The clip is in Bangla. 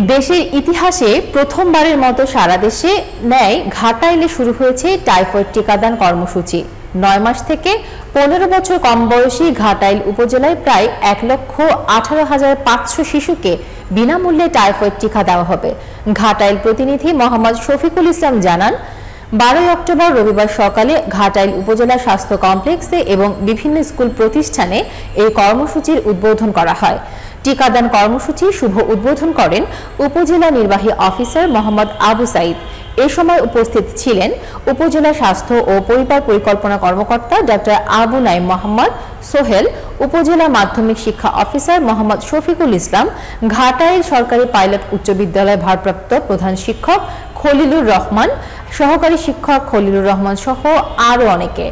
দেশের ইতিহাসে প্রথমবারের মতো সারা দেশে ন্যায় ঘাটাইলে শুরু হয়েছে টাইফয়েড টিকাদান কর্মসূচি। ৯ মাস থেকে ১৫ বছর কম বয়সী ঘাটাইল উপজেলায় প্রায় ১,১৮,৫০০ শিশুকে বিনামূল্যে টাইফয়েড টিকা দেওয়া হবে। ঘাটাইল প্রতিনিধি মোহাম্মদ শফিকুল ইসলাম জানান, ১২ অক্টোবর রবিবার সকালে ঘাটাইল উপজেলা স্বাস্থ্য কমপ্লেক্সে এবং বিভিন্ন স্কুল প্রতিষ্ঠানে এই কর্মসূচির উদ্বোধন করা হয়। টিকাদান কর্মসূচি শুভ উদ্বোধন করেন উপজেলা নির্বাহী অফিসার মোহাম্মদ আবু সাইদ। এ সময় উপস্থিত ছিলেন উপজেলা স্বাস্থ্য ও পরিবার পরিকল্পনা কর্মকর্তা ডক্টর আবু নাইম মোহাম্মদ সোহেল, উপজেলা মাধ্যমিক শিক্ষা অফিসার মোহাম্মদ শফিকুল ইসলাম, ঘাটাইল সরকারি পাইলট উচ্চ বিদ্যালয় ভারপ্রাপ্ত প্রধান শিক্ষক খলিলুর রহমান, সহকারী শিক্ষক খলিলুর রহমান সহ আরও অনেকে।